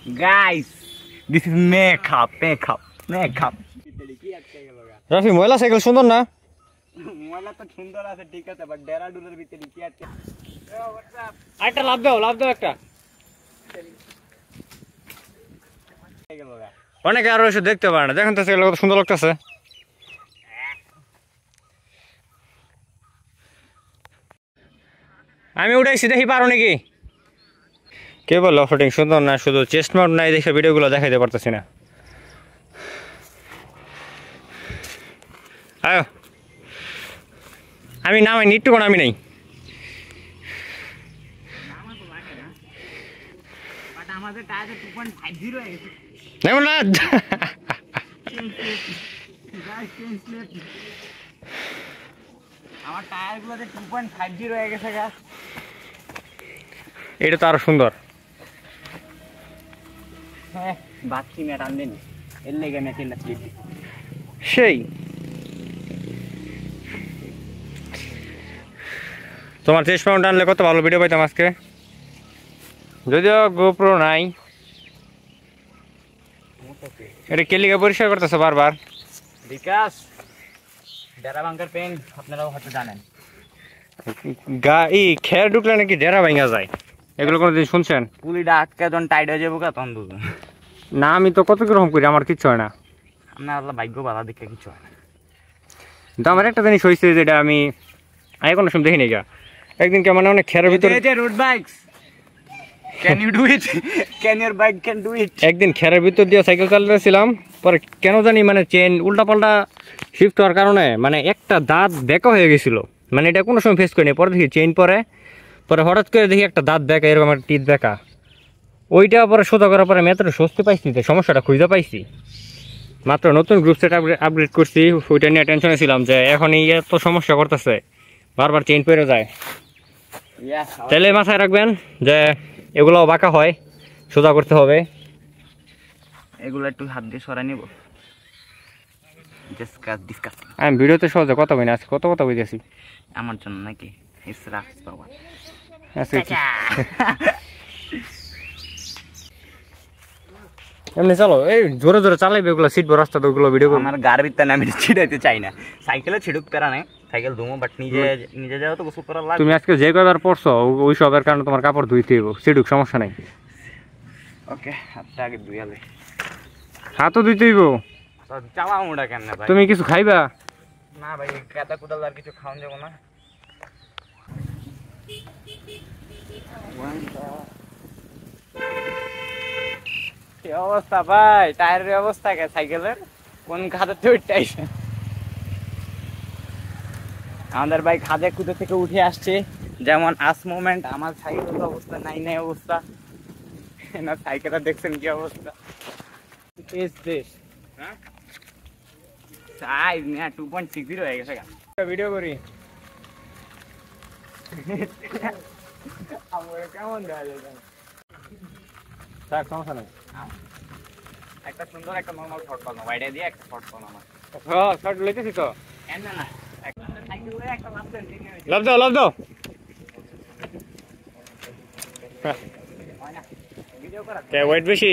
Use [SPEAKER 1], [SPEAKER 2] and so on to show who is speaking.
[SPEAKER 1] Guys, this is makeup.
[SPEAKER 2] Rafi ময়লা cycle সুন্দর না?
[SPEAKER 1] ময়লা তো সুন্দর আছে ঠিক আছে, বাট ডেরাডুনের ভিতরে কি আছে?
[SPEAKER 2] একটা লাভ দাও একটা। অনেকে আরো এসে দেখতে পারে না, দেখেন তো সাইকেল কত সুন্দর লাগতেছে। আমি উঠাইছি, দেখি পারো নাকি। কে বললো অফরোডিং সুন্দর না? শুধু চেস্ট মাউন্ট নাই দেখে ভিডিওগুলো দেখাইতে পারতেছি না। আয়ো, আমি নামাই নি, একটু আমি নাই।
[SPEAKER 1] আমাদের টায়ারে 2.50 হয়ে গেছে।
[SPEAKER 2] নেমন না।
[SPEAKER 1] আমার টায়ারগুলোতে 2.50 হয়ে গেছে গাছ।
[SPEAKER 2] এটা তো আরো সুন্দর।
[SPEAKER 1] হ্যাঁ, বাচ্চি ম্যাট আনবেন, এর লেগে ম্যাচিনটা স্লিপ
[SPEAKER 2] সেই। তোমার চেস্ট মাউন্ট আনলে কত ভালো ভিডিও পাইতাম আজকে, যদিও গোপ্রো নাই। এটা কেলিকে পরিষ্কার করতেছে বারবার।
[SPEAKER 1] বিকাশ ডেরা বাঙ্কার পেন আপনারাও হয়তো জানেন,
[SPEAKER 2] খেয়ার ঢুকলে নাকি ডেরা ভাঙা যায়, এগুলো কোনোদিন শুনছেন?
[SPEAKER 1] পুলিটা আটকে যখন টাইট হয়ে যাবো তখন বুঝবেন।
[SPEAKER 2] না, আমি তো কত কিরকম করি, আমার কিচ্ছু হয় না।
[SPEAKER 1] আপনার আল্লাহ ভাগ্য বাধা দেখে কিছু হয় না।
[SPEAKER 2] কিন্তু আমার একটা জিনিস হয়েছে, যেটা আমি কোনো সময় দেখিনি গা। একদিন কেমন অনেক খেয়ার ভিতরে
[SPEAKER 1] road bikes can you do it, can your bike can do it.
[SPEAKER 2] একদিন খেয়ারের ভিতর দিয়ে সাইকেল চালাতেছিলাম, পরে কেন জানি মানে চেন উল্টা পাল্টা শিফট হওয়ার কারণে মানে একটা দাঁত বেঁকা হয়ে গেছিল। মানে এটা কোনো সময় ফেস করিনি, পরে দেখি চেইন পরে হঠাৎ করে দেখি একটা দাঁত বেঁকা, এরকম একটা টিথ বেঁকা। ওইটা পরে সোজা করার পরে আমি এতটা স্বস্তি পাইছি যে সমস্যাটা খুঁজে পাইছি। মাত্র নতুন গ্রুপ সেট আপগ্রেড করছি, ওইটা নিয়ে টেনশনে ছিলাম যে এখন এই এত সমস্যা করতেছে, বারবার চেইন পড়ে যায়। তাহলে মাথায় রাখবেন যে এগুলোও বাঁকা হয়, সোজা করতে হবে।
[SPEAKER 1] এগুলো একটু হাত দিয়ে সরাই নিব।
[SPEAKER 2] আমি ভিডিওতে সহজে কথা বলি না, আজকে কত কথা বলতেছি
[SPEAKER 1] আমার জন্য নাকি? বাবা
[SPEAKER 2] এমনি চলো, এই জোরে জোরে চালাইবে, ওগুলো সিটবো রাস্তা, তো ওগুলো ভিডিও
[SPEAKER 1] আমার গাড়ির ভিতরে আমি ছিটাইতে চাই না। সাইকেলে ছিড়ুক পেরা নেই, সাইকেল ধুমো, বাট নিজে যাও তো গোসল করার লাগে।
[SPEAKER 2] তুমি আজকে যে কয়বার পড়ছো ওই সবের কারণে তোমার কাপড় ধুইতে হইব, সিটুক সমস্যা নাই।
[SPEAKER 1] ওকে, হাতটা আগে ধুইয়ালে।
[SPEAKER 2] হাতও ধুইতে হইব।
[SPEAKER 1] চাওয়া মোটা কেন ভাই?
[SPEAKER 2] তুমি কিছু খাইবা?
[SPEAKER 1] না ভাই, কাদা কুদাল আর কিছু খাওয়ান যাবো না। কি অবস্থা ভাই, টায়ারের অবস্থা কে সাইকেলের? কোন খাদে উঠতে? আমাদের ভাই খাদে খুদে থেকে উঠে আসছে, যেমন আস মোমেন্ট। আমার সাইকেলের অবস্থা নাই অবস্থা না। সাইকেলটা দেখছেন কি অবস্থা? হ্যাঁ, 2.60 হয়ে গেছে।
[SPEAKER 2] ভিডিও করি
[SPEAKER 1] কেমন দেওয়া যায়?
[SPEAKER 2] সমস্যা নাই।
[SPEAKER 1] একটা সুন্দর একটা নর্মাল শর্ট পাবো, বাইরে দিয়ে একটা শর্ট পাবো আমার।
[SPEAKER 2] শর্ট লইতেছি তো।
[SPEAKER 1] না,
[SPEAKER 2] লাভ দাও।
[SPEAKER 1] ভিডিও করা
[SPEAKER 2] ওয়েট বেশি।